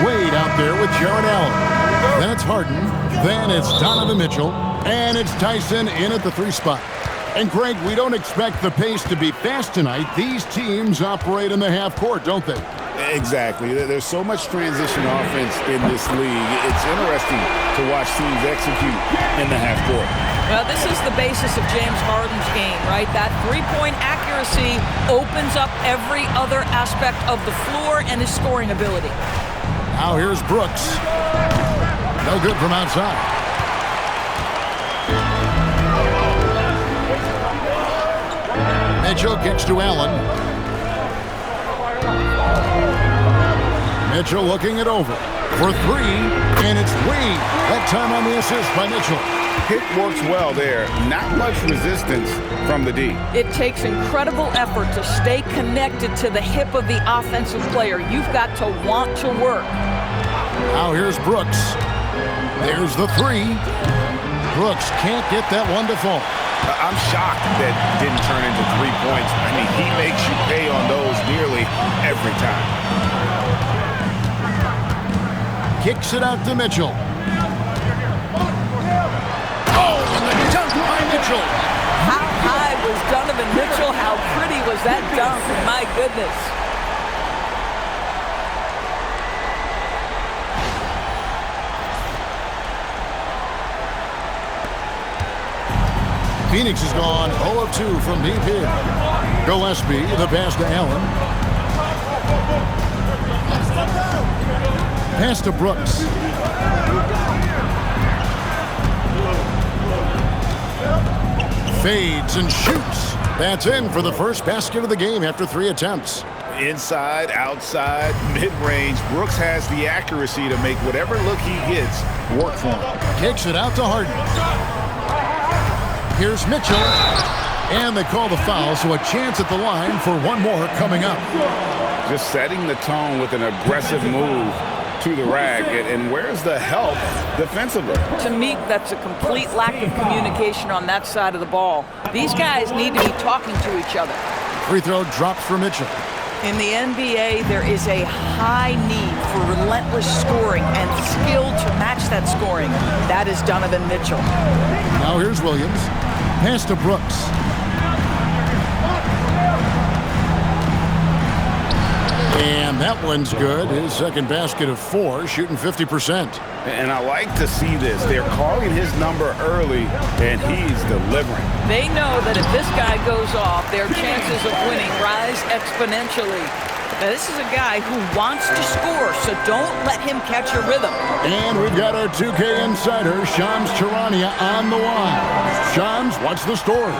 Wade out there with Jared Allen. Then it's Harden. Then it's Donovan Mitchell. And it's Tyson in at the 3 spot. And Greg, we don't expect the pace to be fast tonight. These teams operate in the half court, don't they? Exactly. There's so much transition offense in this league. It's interesting to watch teams execute in the half court. Well, this is the basis of James Harden's game, right? That three-point accuracy opens up every other aspect of the floor and his scoring ability. Now here's Brooks. No good from outside. Mitchell kicks to Allen. Mitchell looking it over for 3, and it's Wade. That time on the assist by Mitchell. Hit works well there. Not much resistance from the D. It takes incredible effort to stay connected to the hip of the offensive player. You've got to want to work. Now here's Brooks. There's the 3. Brooks can't get that one to fall. I'm shocked that didn't turn into 3 points. I mean, he makes you pay on those nearly every time. Kicks it out to Mitchell. Oh, and the dunk by Mitchell. How high was Donovan Mitchell? How pretty was that dunk? My goodness. Phoenix has gone 0 of 2 from deep here. Gillespie, the pass to Allen. Pass to Brooks. Fades and shoots. That's in for the first basket of the game after 3 attempts. Inside, outside, mid-range, Brooks has the accuracy to make whatever look he gets work for him. Kicks it out to Harden. Here's Mitchell. And they call the foul, so a chance at the line for one more coming up. Just setting the tone with an aggressive move to the rack. And where's the help defensively? To me, that's a complete lack of communication on that side of the ball. These guys need to be talking to each other. Free throw drops for Mitchell. In the NBA, there is a high need for relentless scoring and skill to match that scoring. That is Donovan Mitchell. Now here's Williams. Pass to Brooks. And that one's good. His second basket of 4, shooting 50%. And I like to see this. They're calling his number early, and he's delivering. They know that if this guy goes off, their chances of winning rise exponentially. Now, this is a guy who wants to score, so don't let him catch a rhythm. And we've got our 2K insider, Shams Charania, on the line. Shams, what's the story?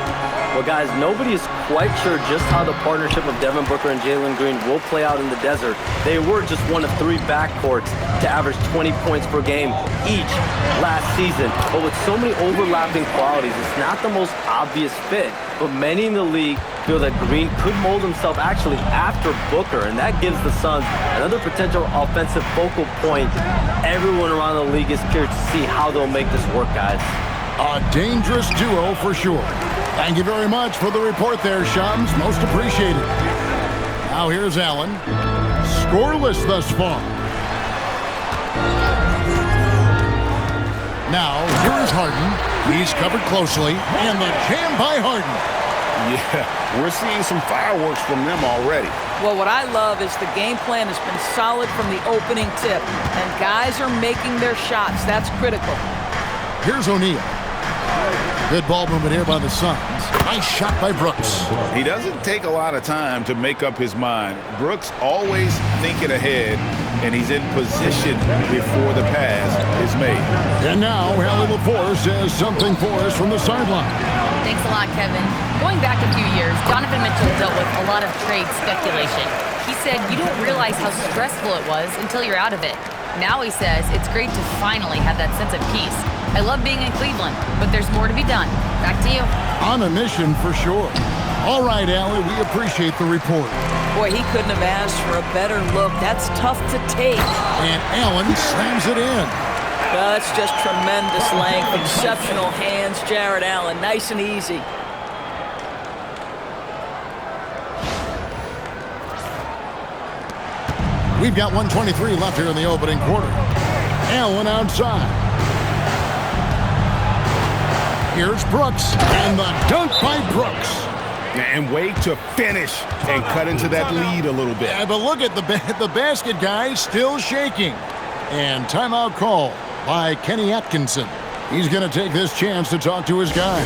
Well, guys, nobody is quite sure just how the partnership of Devin Booker and Jalen Green will play out in the desert. They were just one of 3 backcourts to average 20 points per game each last season. But with so many overlapping qualities, it's not the most obvious fit. But many in the league feel that Green could mold himself actually after Booker, and that gives the Suns another potential offensive focal point. Everyone around the league is curious to see how they'll make this work, guys. A dangerous duo for sure. Thank you very much for the report there, Shams. Most appreciated. Now here's Allen. Scoreless thus far. Now here is Harden. He's covered closely. And the jam by Harden. Yeah, we're seeing some fireworks from them already. Well, what I love is the game plan has been solid from the opening tip. And guys are making their shots. That's critical. Here's O'Neal. Good ball movement here by the Suns. Nice shot by Brooks. He doesn't take a lot of time to make up his mind. Brooks always thinking ahead, and he's in position before the pass is made. And now, Hallie LaForce says something for us from the sideline. Thanks a lot, Kevin. Going back a few years, Donovan Mitchell dealt with a lot of trade speculation. He said you don't realize how stressful it was until you're out of it. Now he says it's great to finally have that sense of peace. I love being in Cleveland, but there's more to be done. Back to you. On a mission for sure. All right, Allie, we appreciate the report. Boy, he couldn't have asked for a better look. That's tough to take. And Allen slams it in. That's just tremendous length, exceptional hands, Jared Allen. Nice and easy. We've got 1:23 left here in the opening quarter. Allen outside. Here's Brooks, and the dunk by Brooks. And wait to finish and cut into that lead a little bit. Yeah, but look at the basket guy still shaking. And timeout call by Kenny Atkinson. He's going to take this chance to talk to his guy.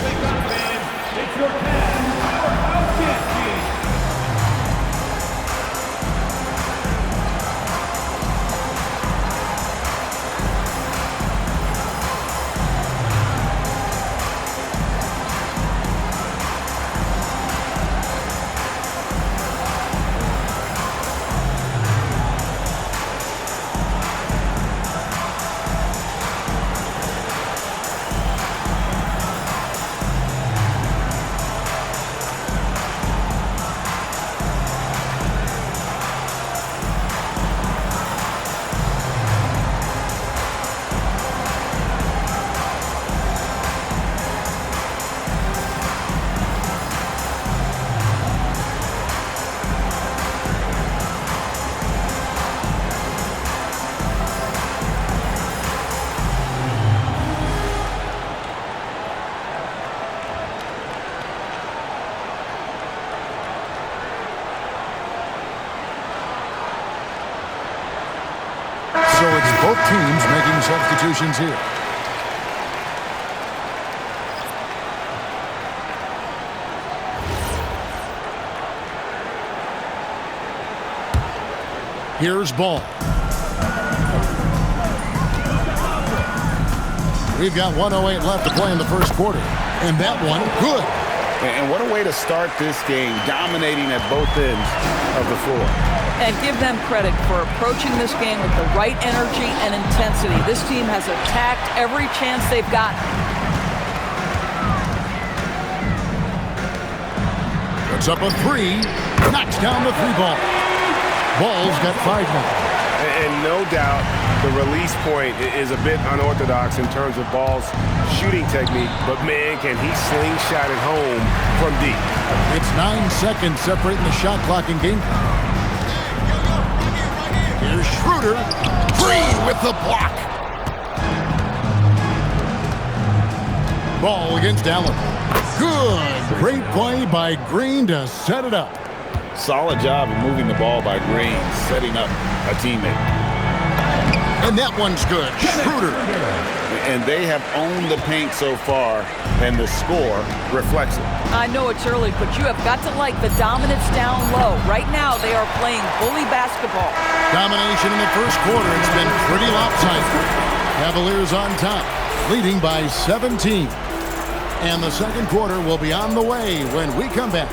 So it's both teams making substitutions here. Here's Ball. We've got 1:08 left to play in the first quarter. And that one, good. And what a way to start this game, dominating at both ends of the floor. And give them credit for approaching this game with the right energy and intensity. This team has attacked every chance they've gotten. Puts up a three. Knocks down the three ball. Ball's got 5 now. And no doubt the release point is a bit unorthodox in terms of Ball's shooting technique, but man, can he slingshot it home from deep. It's 9 seconds separating the shot clock and game clock. Here's Schroeder. Green with the block. Ball against Allen. Good. Great play by Green to set it up. Solid job of moving the ball by Green, setting up a teammate. And that one's good. Schroeder. And they have owned the paint so far, and the score reflects it. I know it's early, but you have got to like the dominance down low. Right now, they are playing bully basketball. Domination in the first quarter. It's been pretty lopsided. Cavaliers on top, leading by 17. And the second quarter will be on the way when we come back.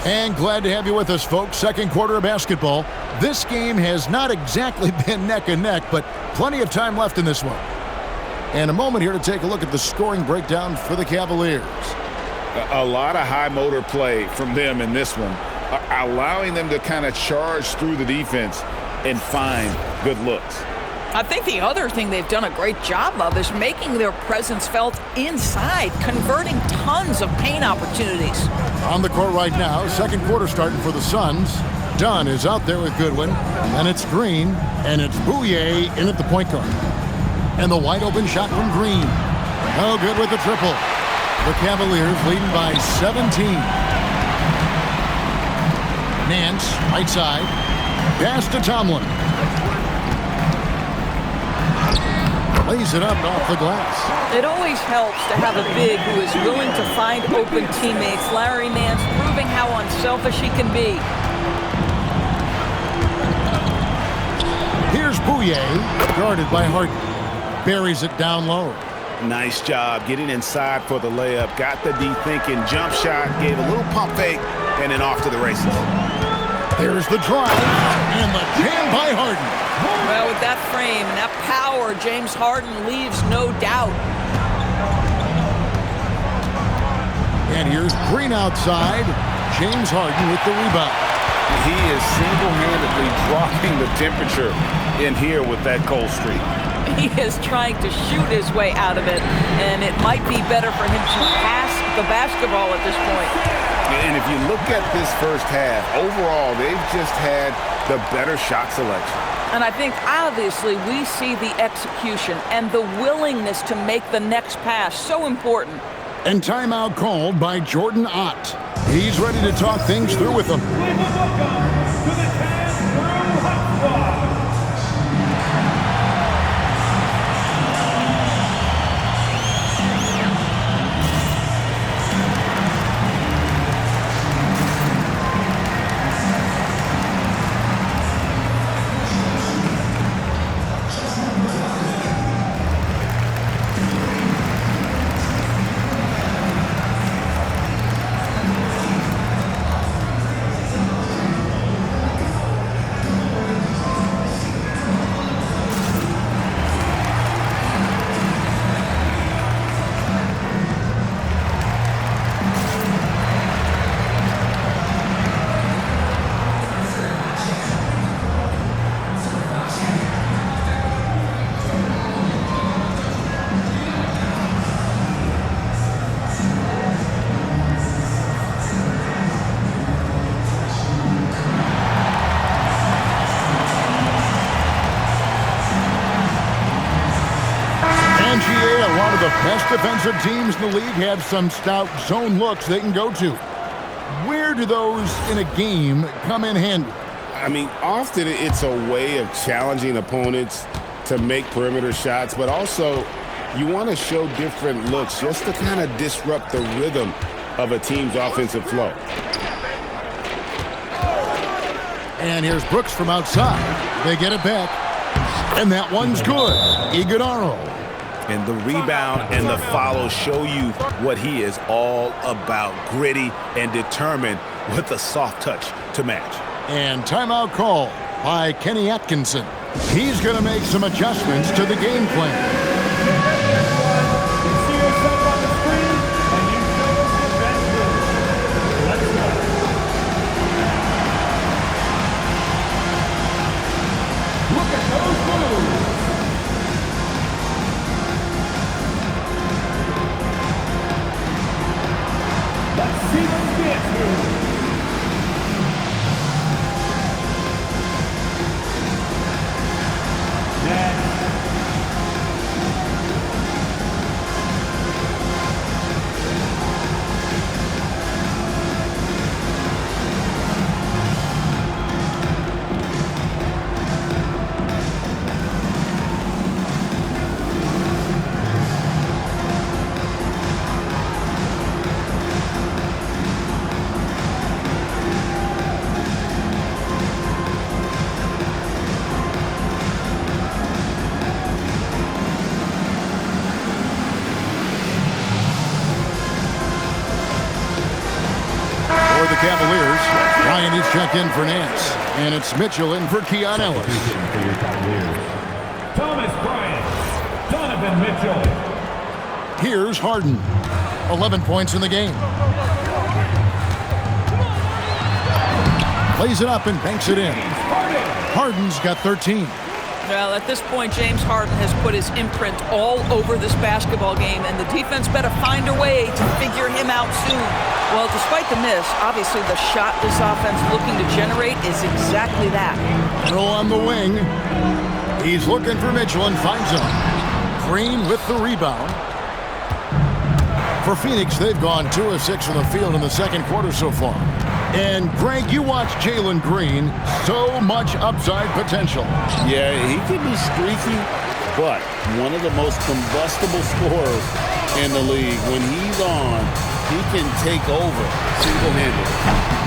And glad to have you with us, folks. Second quarter of basketball. This game has not exactly been neck and neck, but plenty of time left in this one. And a moment here to take a look at the scoring breakdown for the Cavaliers. A lot of high motor play from them in this one, allowing them to kind of charge through the defense and find good looks. I think the other thing they've done a great job of is making their presence felt inside, converting tons of paint opportunities. On the court right now, second quarter starting for the Suns. Dunn is out there with Goodwin, and it's Green, and it's Bouye in at the point guard. And the wide open shot from Green. Oh, good with the triple. The Cavaliers leading by 17. Nance, right side. Pass to Tomlin. Lays it up off the glass. It always helps to have a big who is willing to find open teammates. Larry Nance proving how unselfish he can be. Here's Bouye, guarded by Harden. Buries it down low. Nice job getting inside for the layup. Got the D thinking, jump shot, gave a little pump fake, and then off to the races. There's the drive, and the jam by Harden. Well, with that frame and that power, James Harden leaves no doubt. And here's Green outside. James Harden with the rebound. He is single-handedly dropping the temperature in here with that cold streak. He is trying to shoot his way out of it, and it might be better for him to pass the basketball at this point. And if you look at this first half, overall, they've just had the better shot selection. And I think, obviously, we see the execution and the willingness to make the next pass so important. And timeout called by Jordan Ott. He's ready to talk things through with them. The best defensive teams in the league have some stout zone looks they can go to. Where do those in a game come in handy? I mean, often it's a way of challenging opponents to make perimeter shots, but also you want to show different looks just to kind of disrupt the rhythm of a team's offensive flow. And here's Brooks from outside. They get it back. And that one's good. Iguodala. And the rebound and the follow show you what he is all about. Gritty and determined with a soft touch to match. And timeout call by Kenny Atkinson. He's going to make some adjustments to the game plan. Cavaliers. Ryan is checked in for Nance. And it's Mitchell in for Keon Ellis. Thomas Bryant. Donovan Mitchell. Here's Harden. 11 points in the game. Plays it up and banks it in. Harden's got 13. Well, at this point, James Harden has put his imprint all over this basketball game, and the defense better find a way to figure him out soon. Well, despite the miss, obviously the shot this offense looking to generate is exactly that. Throw on the wing. He's looking for Mitchell and finds him. Green with the rebound. For Phoenix, they've gone 2 of 6 from the field in the second quarter so far. And, Greg, you watch Jalen Green. So much upside potential. Yeah, he can be streaky, but one of the most combustible scorers in the league. When he's on, he can take over single-handed.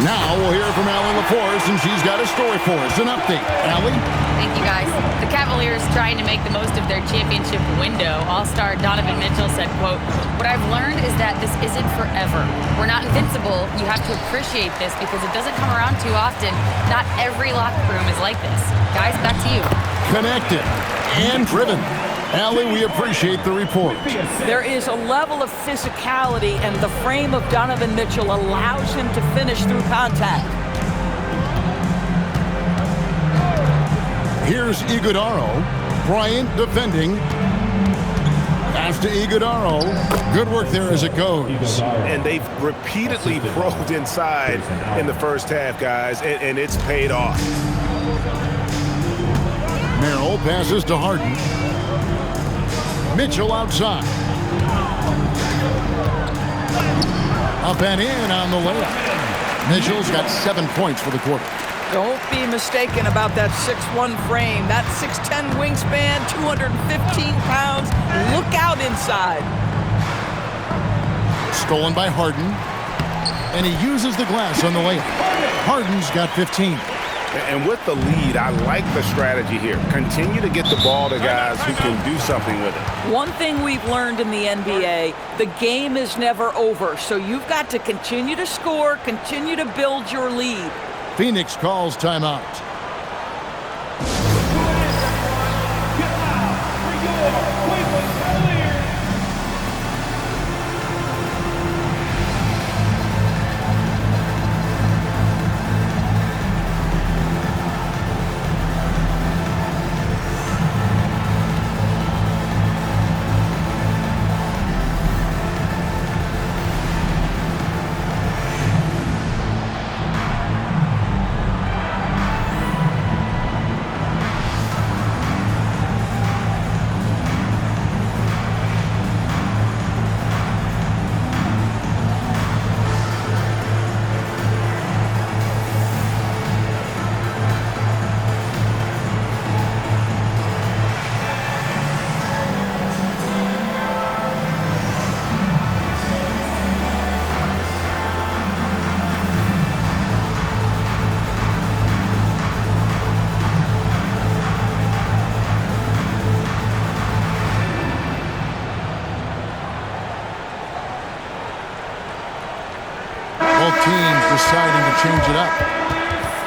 Now we'll hear from Allie LaForce, and she's got a story for us. An update. Allie? Thank you, guys. The Cavaliers trying to make the most of their championship window. All-star Donovan Mitchell said, quote, "What I've learned is that this isn't forever. We're not invincible. You have to appreciate this because it doesn't come around too often. Not every locker room is like this." Guys, back to you. Connected and driven. Allie, we appreciate the report. There is a level of physicality, and the frame of Donovan Mitchell allows him to finish through contact. Here's Iguodaro. Bryant defending. Pass to Iguodaro. Good work there as it goes. And they've repeatedly probed inside in the first half, guys, and it's paid off. Merrill passes to Harden. Mitchell outside. Up and in on the layup. Mitchell's got 7 points for the quarter. Don't be mistaken about that 6'1 frame. That 6'10 wingspan, 215 pounds. Look out inside. Stolen by Harden. And he uses the glass on the layup. Harden's got 15. And with the lead, I like the strategy here. Continue to get the ball to guys who can do something with it. One thing we've learned in the NBA, the game is never over. So you've got to continue to score, continue to build your lead. Phoenix calls timeout. Both teams deciding to change it up.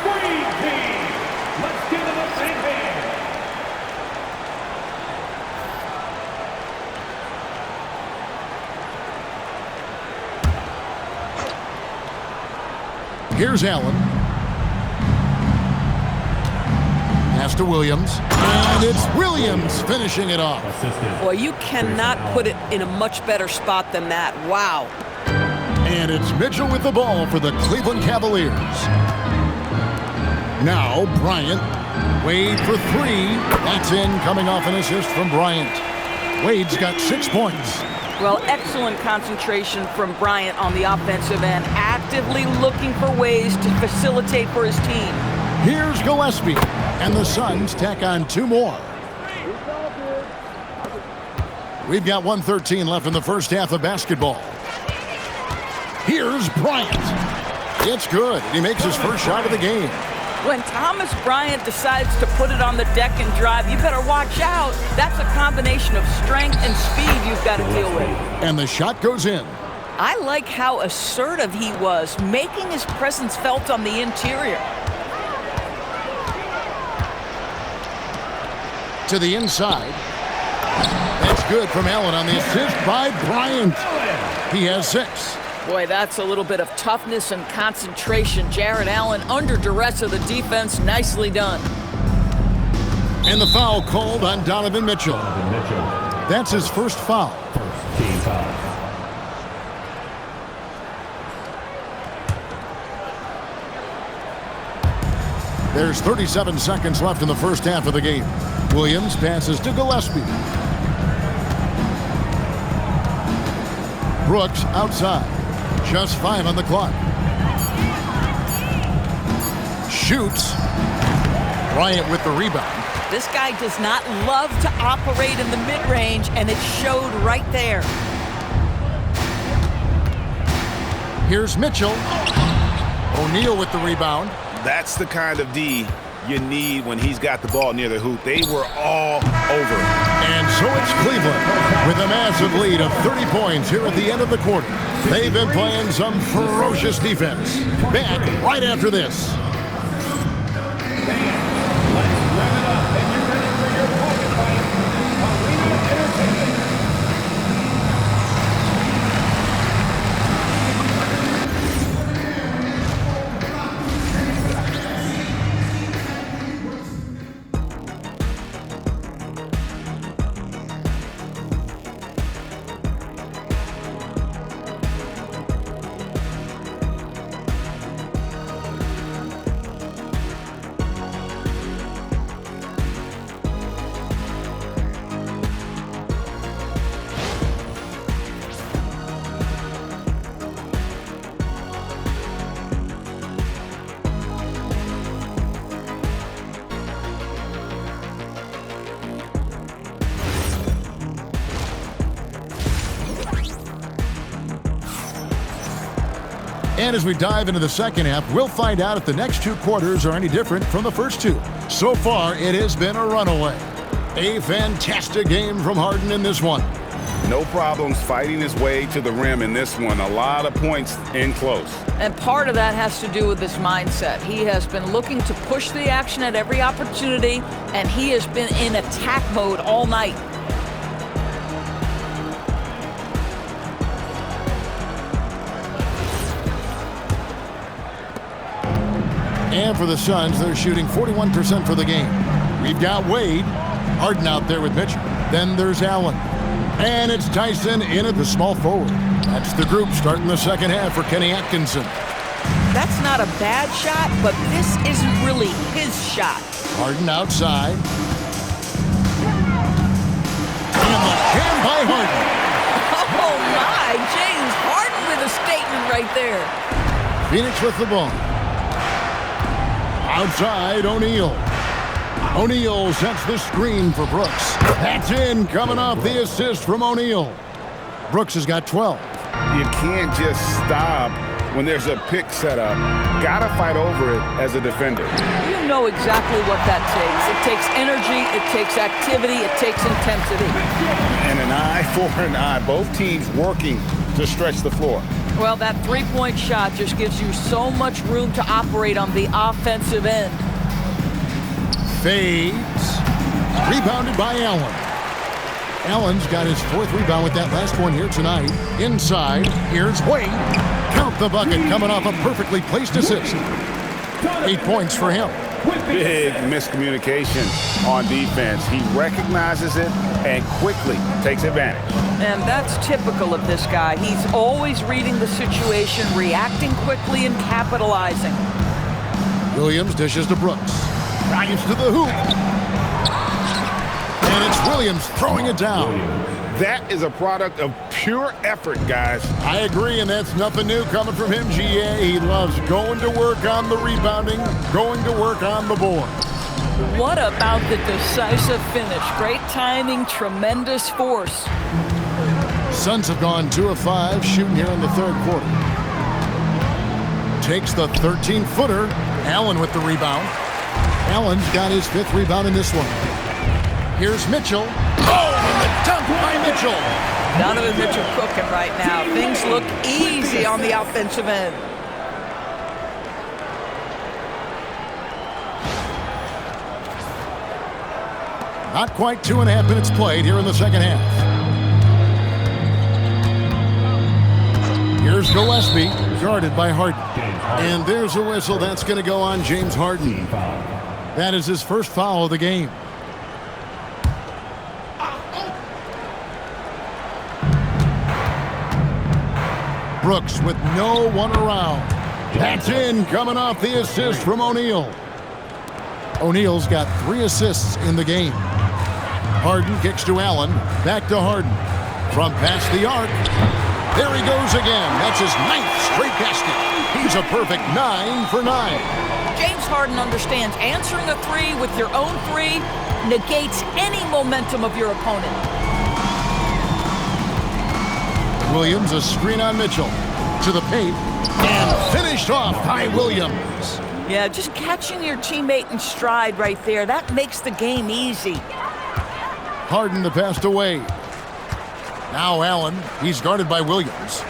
Screen team. Let's get to the same page. Here's Allen. Pass to Williams. And it's Williams finishing it off. Boy, you cannot put it in a much better spot than that. Wow. And it's Mitchell with the ball for the Cleveland Cavaliers. Now Bryant. Wade for three. That's in, coming off an assist from Bryant. Wade's got 6 points. Well, excellent concentration from Bryant on the offensive end, actively looking for ways to facilitate for his team. Here's Gillespie. And the Suns tack on 2 more. We've got 1:13 left in the first half of basketball. Here's Bryant. It's good. He makes his first shot of the game. When Thomas Bryant decides to put it on the deck and drive, you better watch out. That's a combination of strength and speed you've got to deal with. And the shot goes in. I like how assertive he was, making his presence felt on the interior. To the inside. That's good from Allen on the assist by Bryant. He has 6. Boy, that's a little bit of toughness and concentration. Jarrett Allen under duress of the defense. Nicely done. And the foul called on Donovan Mitchell. That's his first foul. First team foul. There's 37 seconds left in the first half of the game. Williams passes to Gillespie. Brooks outside. Just 5 on the clock. Shoots. Bryant with the rebound. This guy does not love to operate in the mid-range, and it showed right there. Here's Mitchell. O'Neal with the rebound. That's the kind of D you need when he's got the ball near the hoop. They were all over. And so it's Cleveland with a massive lead of 30 points here at the end of the quarter. They've been playing some ferocious defense. Back right after this. Let's wrap it up, and you're ready for your pocket fight. And as we dive into the second half, we'll find out if the next 2 quarters are any different from the first 2. So far, it has been a runaway. A fantastic game from Harden in this one. No problems fighting his way to the rim in this one. A lot of points in close. And part of that has to do with his mindset. He has been looking to push the action at every opportunity, and he has been in attack mode all night. And for the Suns, they're shooting 41% for the game. We've got Wade, Harden out there with Mitchell. Then there's Allen. And it's Tyson in at the small forward. That's the group starting the second half for Kenny Atkinson. That's not a bad shot, but this isn't really his shot. Harden outside. And the jam by Harden. Oh my, James Harden with a statement right there. Phoenix with the ball. Outside, O'Neal. O'Neal sets the screen for Brooks. That's in, coming off the assist from O'Neal. Brooks has got 12. You can't just stop when there's a pick set up. Gotta fight over it as a defender. You know exactly what that takes. It takes energy, it takes activity, it takes intensity. And an eye for an eye. Both teams working to stretch the floor. Well, that three-point shot just gives you so much room to operate on the offensive end. Fades. Rebounded by Allen. Allen's got his 4th rebound with that last one here tonight. Inside, here's Wade. Count the bucket coming off a perfectly placed assist. 8 points for him. Big miscommunication on defense. He recognizes it and quickly takes advantage. And that's typical of this guy. He's always reading the situation, reacting quickly, and capitalizing. Williams dishes to Brooks. Drives to the hoop. And it's Williams throwing it down. That is a product of pure effort, guys. I agree, and that's nothing new coming from him, GA. He loves going to work on the rebounding, going to work on the board. What about the decisive finish? Great timing, tremendous force. Suns have gone 2 of 5 shooting here in the 3rd quarter. Takes the 13-footer. Allen with the rebound. Allen's got his 5th rebound in this one. Here's Mitchell. Oh, and the dunk by Mitchell. Donovan Mitchell cooking right now. Things look easy on the offensive end. Not quite 2.5 minutes played here in the second half. Here's Gillespie, guarded by Harden. And there's a whistle. That's going to go on James Harden. That is his first foul of the game. Brooks with no one around. That's in, coming off the assist from O'Neal. O'Neal's got 3 assists in the game. Harden kicks to Allen. Back to Harden. From past the arc. There he goes again. That's his 9th straight basket. He's a perfect 9 for 9. James Harden understands answering a 3 with your own 3 negates any momentum of your opponent. Williams, a screen on Mitchell. To the paint. And finished off by Williams. Yeah, just catching your teammate in stride right there. That makes the game easy. Harden the pass to Wade. Now Allen. He's guarded by Williams.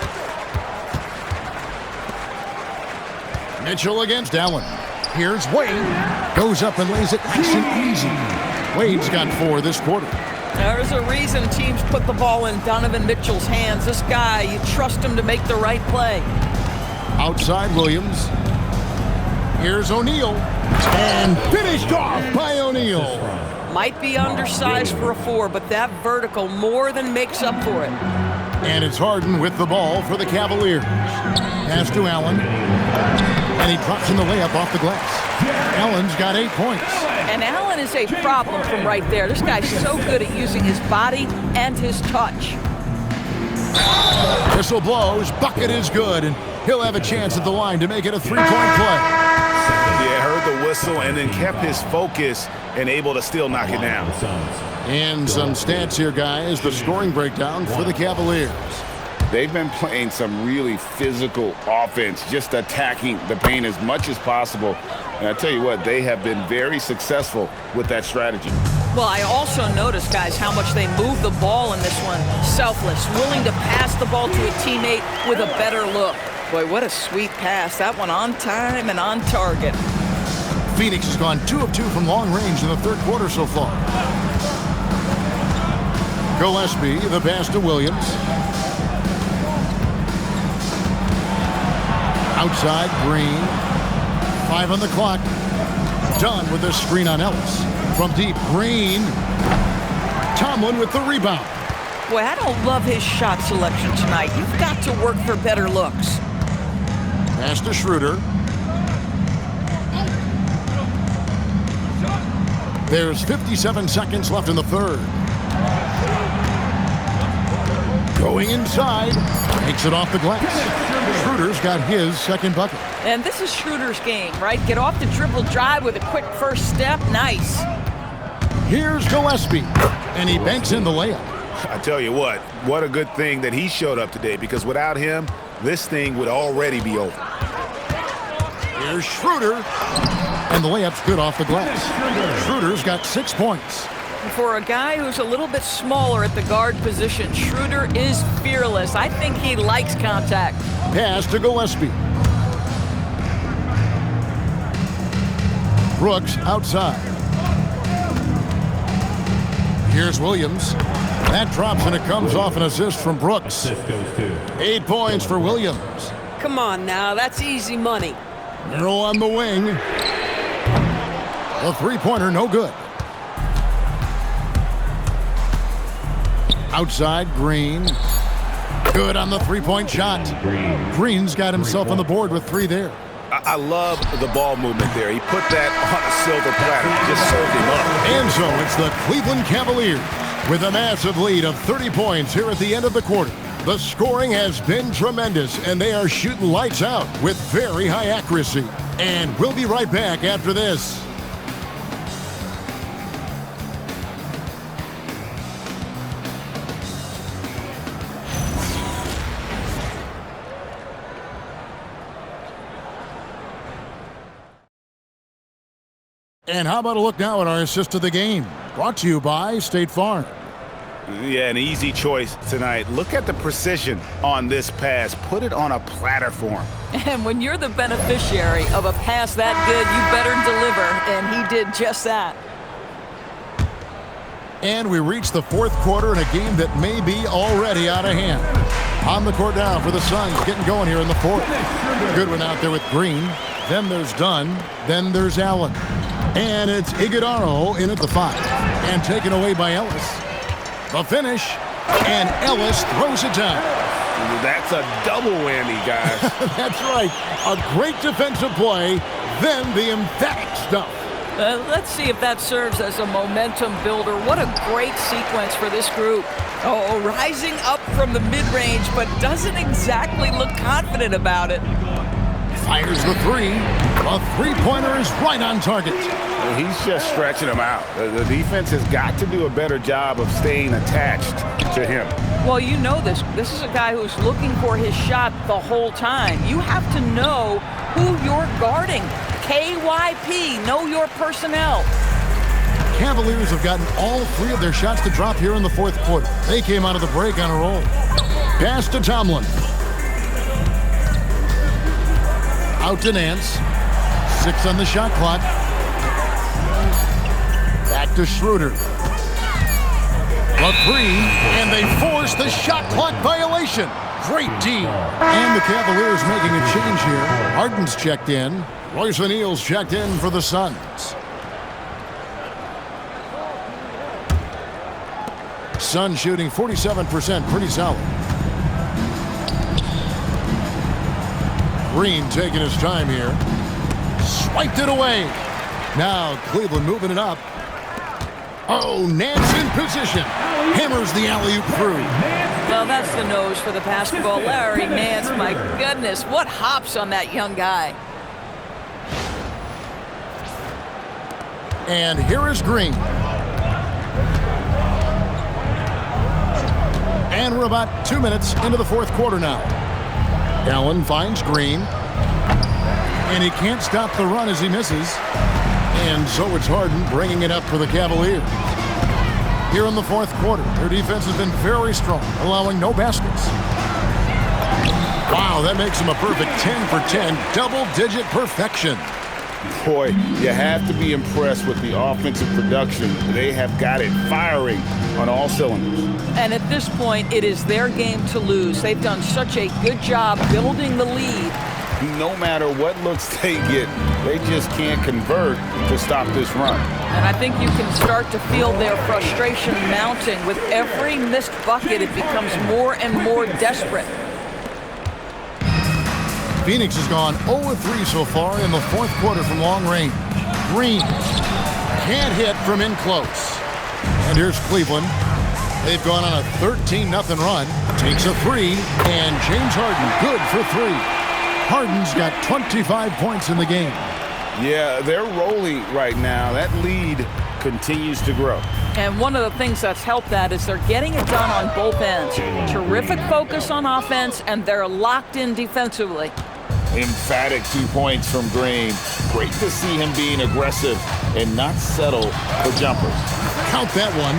Mitchell against Allen. Here's Wade. Goes up and lays it nice and easy. Wade's got 4 this quarter. There's a reason teams put the ball in Donovan Mitchell's hands. This guy, you trust him to make the right play. Outside Williams. Here's O'Neal. And finished off by O'Neal. Might be undersized for a 4, but that vertical more than makes up for it. And it's Harden with the ball for the Cavaliers. Pass to Allen. And he drops in the layup off the glass. Allen's got 8 points. And Allen is a problem from right there. This guy's so good at using his body and his touch. Whistle blows. Bucket is good. And he'll have a chance at the line to make it a 3-point play. Yeah, heard the whistle and then kept his focus and able to still knock it down. And some stats here, guys. The scoring breakdown for the Cavaliers. They've been playing some really physical offense, just attacking the paint as much as possible. And I tell you what, they have been very successful with that strategy. Well, I also noticed, guys, how much they move the ball in this one. Selfless, willing to pass the ball to a teammate with a better look. Boy, what a sweet pass. That one on time and on target. Phoenix has gone 2 of 2 from long range in the third quarter so far. Gillespie, the pass to Williams. Outside, Green. 5 on the clock. Dunn with a screen on Ellis. From deep, Green. Tomlin with the rebound. Boy, I don't love his shot selection tonight. You've got to work for better looks. Pass to Schroeder. There's 57 seconds left in the third. Going inside. Takes it off the glass. Schroeder's got his second bucket. And this is Schroeder's game, right? Get off the dribble drive with a quick first step. Nice. Here's Gillespie. And he banks in the layup. I tell you what a good thing that he showed up today, because without him, this thing would already be over. Here's Schroeder. And the layup's good off the glass. Schroeder's got 6 points. For a guy who's a little bit smaller at the guard position, Schroeder is fearless. I think he likes contact. Pass to Gillespie. Brooks outside. Here's Williams. That drops and it comes off an assist from Brooks. 8 points for Williams. Come on now, that's easy money. Merrill on the wing. The three-pointer, no good. Outside, Green. Good on the three-point shot. Green's got himself on the board with 3 there. I love the ball movement there. He put that on a silver platter. Just served him up. And so it's the Cleveland Cavaliers with a massive lead of 30 points here at the end of the quarter. The scoring has been tremendous, and they are shooting lights out with very high accuracy. And we'll be right back after this. And how about a look now at our assist of the game? Brought to you by State Farm. Yeah, an easy choice tonight. Look at the precision on this pass. Put it on a platter for him. And when you're the beneficiary of a pass that good, you better deliver, and he did just that. And we reach the fourth quarter in a game that may be already out of hand. On the court now for the Suns, getting going here in the fourth. Goodwin out there with Green. Then there's Dunn. Then there's Allen. And it's Iguodala in at the 5. And taken away by Ellis. The finish. And Ellis throws it down. That's a double whammy, guys. That's right. A great defensive play. Then the emphatic stuff. Let's see if that serves as a momentum builder. What a great sequence for this group. Oh, rising up from the mid-range, but doesn't exactly look confident about it. Fires the 3. A three-pointer is right on target. He's just stretching him out. The defense has got to do a better job of staying attached to him. Well, you know this. This is a guy who's looking for his shot the whole time. You have to know who you're guarding. KYP, know your personnel. Cavaliers have gotten all 3 of their shots to drop here in the fourth quarter. They came out of the break on a roll. Pass to Tomlin. Out to Nance. 6 on the shot clock. Back to Schroeder. The 3, and they force the shot clock violation. Great D. And the Cavaliers making a change here. Harden's checked in. Royce O'Neal's checked in for the Suns. Suns shooting 47%, pretty solid. Green taking his time here. Swiped it away. Now Cleveland moving it up. Oh, Nance in position. Hammers the alley-oop through. Well, that's the nose for the basketball. Larry Nance, my goodness, what hops on that young guy. And here is Green. And we're about 2 minutes into the fourth quarter now. Allen finds Green. And he can't stop the run as he misses. And so it's Harden bringing it up for the Cavaliers. Here in the fourth quarter, their defense has been very strong, allowing no baskets. Wow, that makes them a perfect 10 for 10, double-digit perfection. Boy, you have to be impressed with the offensive production. They have got it firing on all cylinders. And at this point, it is their game to lose. They've done such a good job building the lead. No matter what looks they get, they just can't convert to stop this run. And I think you can start to feel their frustration mounting. With every missed bucket, it becomes more and more desperate. Phoenix has gone 0-3 so far in the fourth quarter from long range. Green can't hit from in close. And here's Cleveland. They've gone on a 13-0 run. Takes a three, and James Harden good for three. Harden's got 25 points in the game. Yeah, they're rolling right now. That lead continues to grow. And one of the things that's helped that is they're getting it done on both ends. Terrific focus on offense, and they're locked in defensively. Emphatic 2 points from Green. Great to see him being aggressive and not settle for jumpers. Count that one.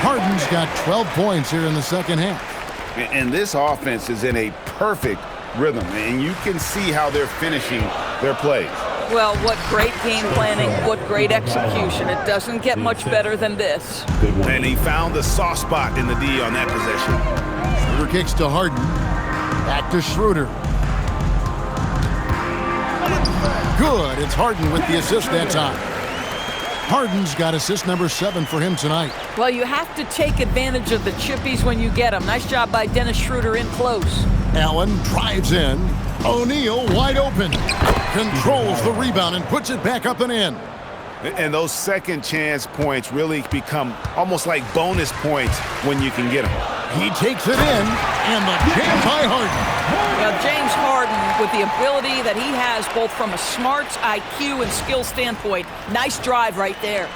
Harden's got 12 points here in the second half. And this offense is in a perfect rhythm, and you can see how they're finishing their plays. Well, what great game planning, what great execution. It doesn't get much better than this. And he found the soft spot in the D on that possession. Schroeder kicks to Harden. Back to Schroeder. Good. It's Harden with the assist that time. Harden's got assist number 7 for him tonight. Well, you have to take advantage of the chippies when you get them. Nice job by Dennis Schroeder in close. Allen drives in. O'Neal wide open. Controls the rebound and puts it back up and in. And those second chance points really become almost like bonus points when you can get them. He takes it in, and the jam by Harden. Now, James Harden, with the ability that he has both from a smarts, IQ, and skill standpoint, nice drive right there.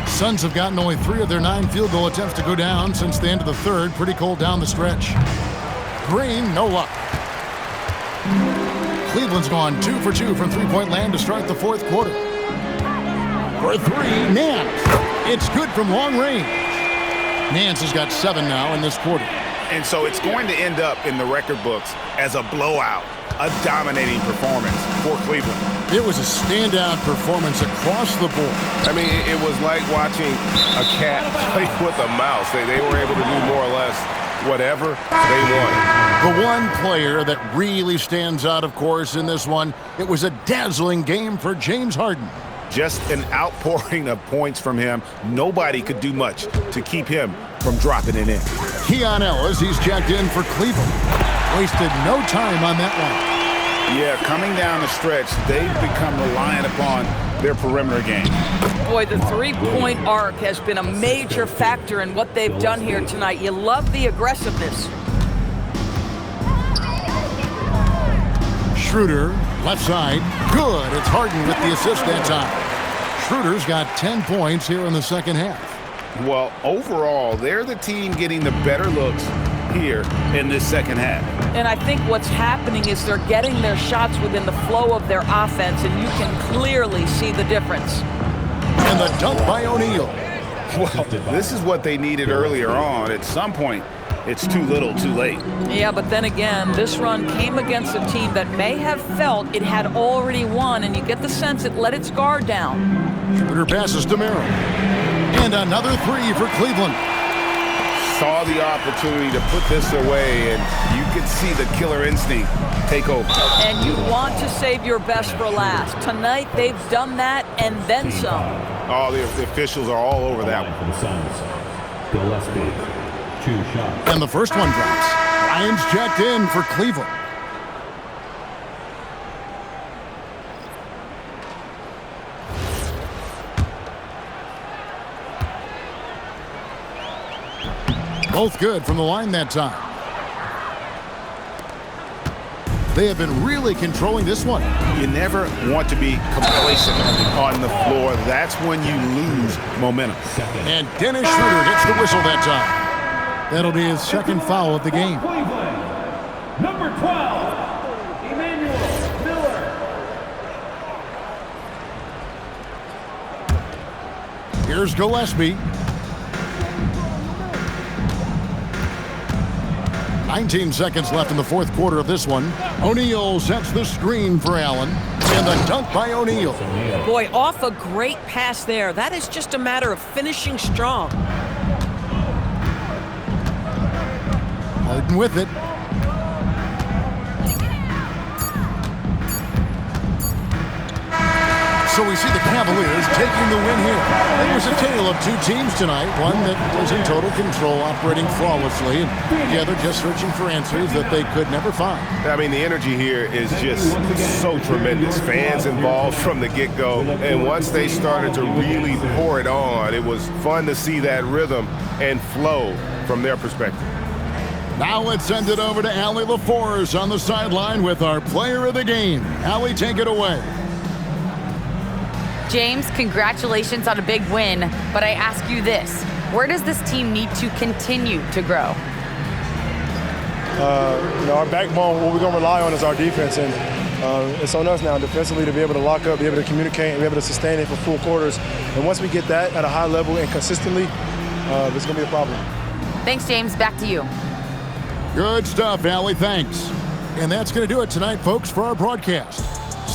Suns have gotten only 3 of their 9 field goal attempts to go down since the end of the third. Pretty cold down the stretch. Green, no luck. Cleveland's gone 2 for 2 from three-point land to start the fourth quarter. For three, Nance. It's good from long range. Nance has got 7 now in this quarter. And so it's going to end up in the record books as a blowout, a dominating performance for Cleveland. It was a standout performance across the board. I mean, it was like watching a cat play with a mouse. They were able to do more or less whatever they wanted. The one player that really stands out, of course, in this one, it was a dazzling game for James Harden. Just an outpouring of points from him. Nobody could do much to keep him from dropping it in. Keon Ellis, he's checked in for Cleveland. Wasted no time on that one. Yeah, coming down the stretch, they've become reliant upon their perimeter game. Boy, the three-point arc has been a major factor in what they've done here tonight. You love the aggressiveness. Schroeder, left side, good. It's Harden with the assist that time. Schroeder's got 10 points here in the second half. Well, overall, they're the team getting the better looks here in this second half. And I think what's happening is they're getting their shots within the flow of their offense, and you can clearly see the difference. And the dunk by O'Neal. Well, this is what they needed earlier on. At some point, it's too little, too late. Yeah, but then again, this run came against a team that may have felt it had already won, and you get the sense it let its guard down. Schroeder passes to Merrill. And another three for Cleveland. Saw the opportunity to put this away, and you could see the killer instinct take over. And you want to save your best for last. Tonight, they've done that and then some. Oh, the officials are all over that one. And the first one drops. Ryan's checked in for Cleveland. Both good from the line that time. They have been really controlling this one. You never want to be complacent on the floor. That's when you lose momentum. And Dennis Schroeder gets the whistle that time. That'll be his second foul of the game. Cleveland, number 12, Emmanuel Miller. Here's Gillespie. 19 seconds left in the fourth quarter of this one. O'Neal sets the screen for Allen. And the dunk by O'Neal. Boy, off a great pass there. That is just a matter of finishing strong. Harden with it. So we see the Cavaliers taking the win here. It was a tale of two teams tonight. One that was in total control, operating flawlessly, and the other just searching for answers that they could never find. I mean, the energy here is just so tremendous. Fans involved from the get-go. And once they started to really pour it on, it was fun to see that rhythm and flow from their perspective. Now let's send it over to Allie LaForce on the sideline with our player of the game. Allie, take it away. James, congratulations on a big win, but I ask you this. Where does this team need to continue to grow? Our backbone, what we're going to rely on is our defense, and it's on us now defensively to be able to lock up, be able to communicate, and be able to sustain it for full quarters. And once we get that at a high level and consistently, it's going to be a problem. Thanks, James. Back to you. Good stuff, Allie. Thanks. And that's going to do it tonight, folks, for our broadcast.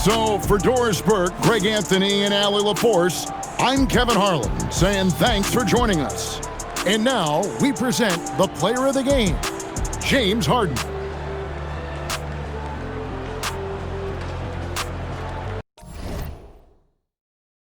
So for Doris Burke, Greg Anthony, and Allie LaForce, I'm Kevin Harlan saying thanks for joining us. And now we present the player of the game, James Harden.